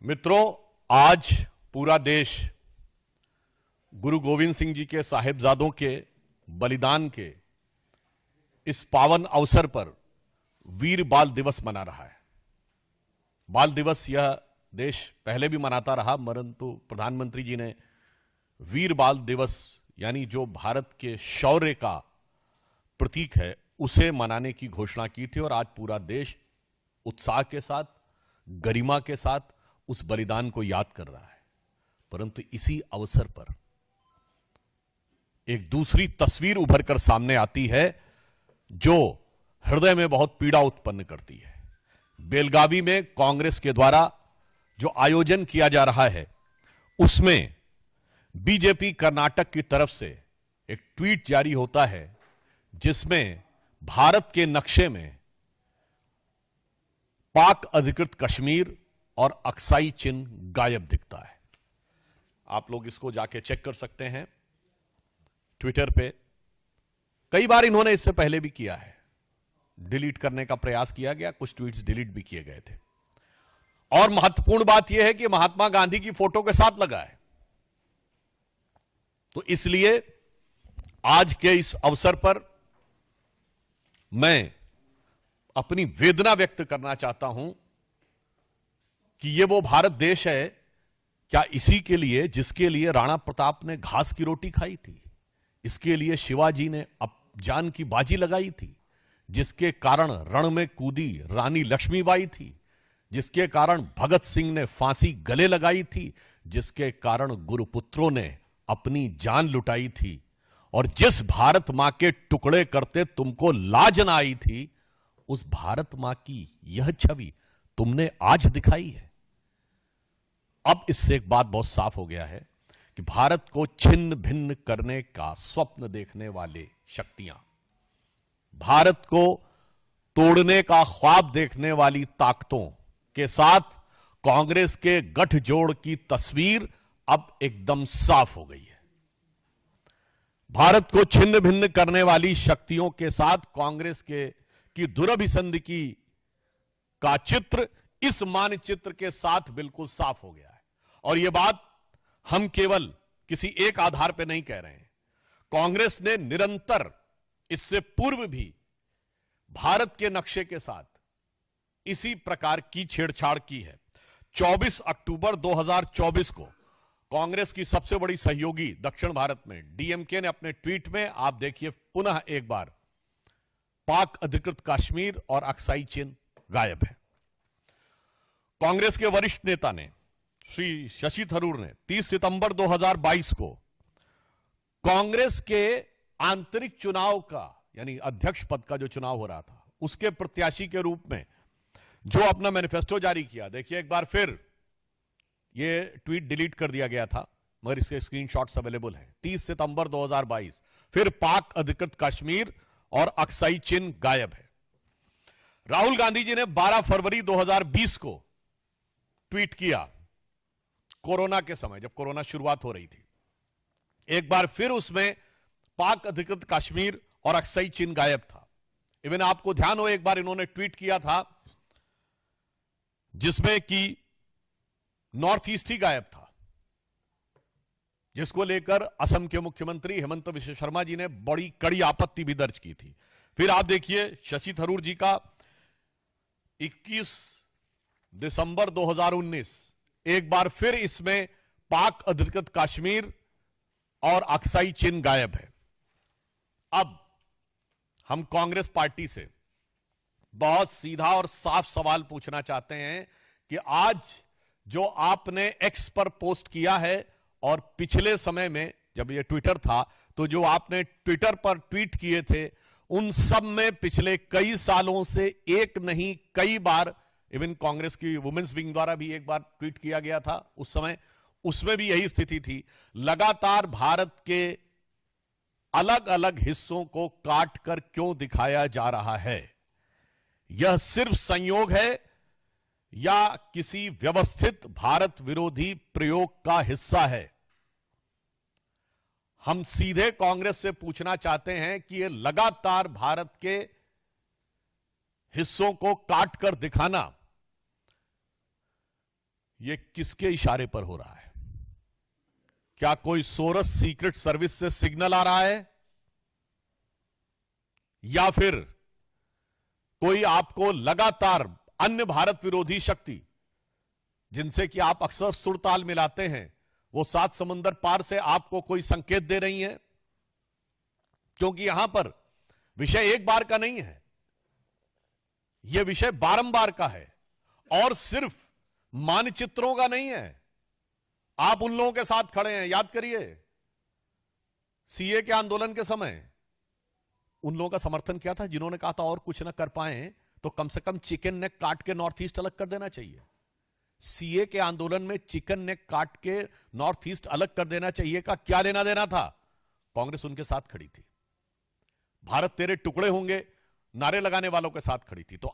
मित्रों, आज पूरा देश गुरु गोविंद सिंह जी के साहिबजादों के बलिदान के इस पावन अवसर पर वीर बाल दिवस मना रहा है। बाल दिवस यह देश पहले भी मनाता रहा, परंतु प्रधानमंत्री जी ने वीर बाल दिवस यानी जो भारत के शौर्य का प्रतीक है उसे मनाने की घोषणा की थी और आज पूरा देश उत्साह के साथ, गरिमा के साथ उस बलिदान को याद कर रहा है। परंतु इसी अवसर पर एक दूसरी तस्वीर उभर कर सामने आती है जो हृदय में बहुत पीड़ा उत्पन्न करती है। बेलगावी में कांग्रेस के द्वारा जो आयोजन किया जा रहा है उसमें बीजेपी कर्नाटक की तरफ से एक ट्वीट जारी होता है जिसमें भारत के नक्शे में पाक अधिकृत कश्मीर और अक्साई चिन्ह गायब दिखता है। आप लोग इसको जाके चेक कर सकते हैं ट्विटर पे। कई बार इन्होंने इससे पहले भी किया है, डिलीट करने का प्रयास किया गया, कुछ ट्वीट्स डिलीट भी किए गए थे। और महत्वपूर्ण बात यह है कि महात्मा गांधी की फोटो के साथ लगा है। तो इसलिए आज के इस अवसर पर मैं अपनी वेदना व्यक्त करना चाहता हूं कि यह वो भारत देश है क्या इसी के लिए जिसके लिए राणा प्रताप ने घास की रोटी खाई थी, इसके लिए शिवाजी ने जान की बाजी लगाई थी, जिसके कारण रण में कूदी रानी लक्ष्मीबाई थी, जिसके कारण भगत सिंह ने फांसी गले लगाई थी, जिसके कारण गुरुपुत्रों ने अपनी जान लुटाई थी, और जिस भारत मां के टुकड़े करते तुमको लाज ना आई थी, उस भारत मां की यह छवि तुमने आज दिखाई है। अब इससे एक बात बहुत साफ हो गया है कि भारत को छिन्न भिन्न करने का स्वप्न देखने वाले शक्तियां, भारत को तोड़ने का ख्वाब देखने वाली ताकतों के साथ कांग्रेस के गठजोड़ की तस्वीर अब एकदम साफ हो गई है। भारत को छिन्न भिन्न करने वाली शक्तियों के साथ कांग्रेस की दुरभिसंधि का चित्र इस मानचित्र के साथ बिल्कुल साफ हो गया है। और यह बात हम केवल किसी एक आधार पर नहीं कह रहे हैं। कांग्रेस ने निरंतर इससे पूर्व भी भारत के नक्शे के साथ इसी प्रकार की छेड़छाड़ की है। 24 अक्टूबर 2024 को कांग्रेस की सबसे बड़ी सहयोगी दक्षिण भारत में डीएमके ने अपने ट्वीट में, आप देखिए पुनः एक बार, पाक अधिकृत कश्मीर और अक्साई चिन्ह गायब है। कांग्रेस के वरिष्ठ नेता ने श्री शशि थरूर ने 30 सितंबर 2022 को कांग्रेस के आंतरिक चुनाव का यानी अध्यक्ष पद का जो चुनाव हो रहा था उसके प्रत्याशी के रूप में जो अपना मैनिफेस्टो जारी किया, देखिए एक बार फिर ये ट्वीट डिलीट कर दिया गया था मगर इसके स्क्रीनशॉट्स अवेलेबल हैं। 30 सितंबर 2022 फिर पाक अधिकृत कश्मीर और अक्साई चिन्ह गायब है। राहुल गांधी जी ने 12 फरवरी 2020 को ट्वीट किया, कोरोना के समय जब कोरोना शुरुआत हो रही थी, एक बार फिर उसमें पाक अधिकृत कश्मीर और अक्साई चिन्ह गायब था। इवन आपको ध्यान हो एक बार इन्होंने ट्वीट किया था जिसमें कि नॉर्थ ईस्ट ही गायब था, जिसको लेकर असम के मुख्यमंत्री हेमंत बिश्व शर्मा जी ने बड़ी कड़ी आपत्ति भी दर्ज की थी। फिर आप देखिए शशि थरूर जी का 21 दिसंबर 2019 एक बार फिर इसमें पाक अधिकृत कश्मीर और अक्साई चिन्ह गायब है। अब हम कांग्रेस पार्टी से बहुत सीधा और साफ सवाल पूछना चाहते हैं कि आज जो आपने एक्स पर पोस्ट किया है और पिछले समय में जब ये ट्विटर था तो जो आपने ट्विटर पर ट्वीट किए थे, उन सब में पिछले कई सालों से एक नहीं कई बार, इवन कांग्रेस की वुमेन्स विंग द्वारा भी एक बार ट्वीट किया गया था उस समय, उसमें भी यही स्थिति थी। लगातार भारत के अलग अलग हिस्सों को काट कर क्यों दिखाया जा रहा है? यह सिर्फ संयोग है या किसी व्यवस्थित भारत विरोधी प्रयोग का हिस्सा है? हम सीधे कांग्रेस से पूछना चाहते हैं कि यह लगातार भारत के हिस्सों को काट कर दिखाना ये किसके इशारे पर हो रहा है? क्या कोई सोरस सीक्रेट सर्विस से सिग्नल आ रहा है, या फिर कोई आपको लगातार अन्य भारत विरोधी शक्ति जिनसे कि आप अक्सर सुरताल मिलाते हैं, वो 7 समुंदर पार से आपको कोई संकेत दे रही हैं? क्योंकि यहां पर विषय एक बार का नहीं है, यह विषय बारंबार का है और सिर्फ मानचित्रों का नहीं है। आप उन लोगों के साथ खड़े हैं, याद करिए सीए के आंदोलन के समय उन लोगों का समर्थन किया था जिन्होंने कहा था और कुछ ना कर पाए तो कम से कम चिकन नेक काट के नॉर्थ ईस्ट अलग कर देना चाहिए। सीए के आंदोलन में चिकन नेक काट के नॉर्थ ईस्ट अलग कर देना चाहिए का क्या लेना देना था? कांग्रेस उनके साथ खड़ी थी। भारत तेरे टुकड़े होंगे नारे लगाने वालों के साथ खड़ी थी। तो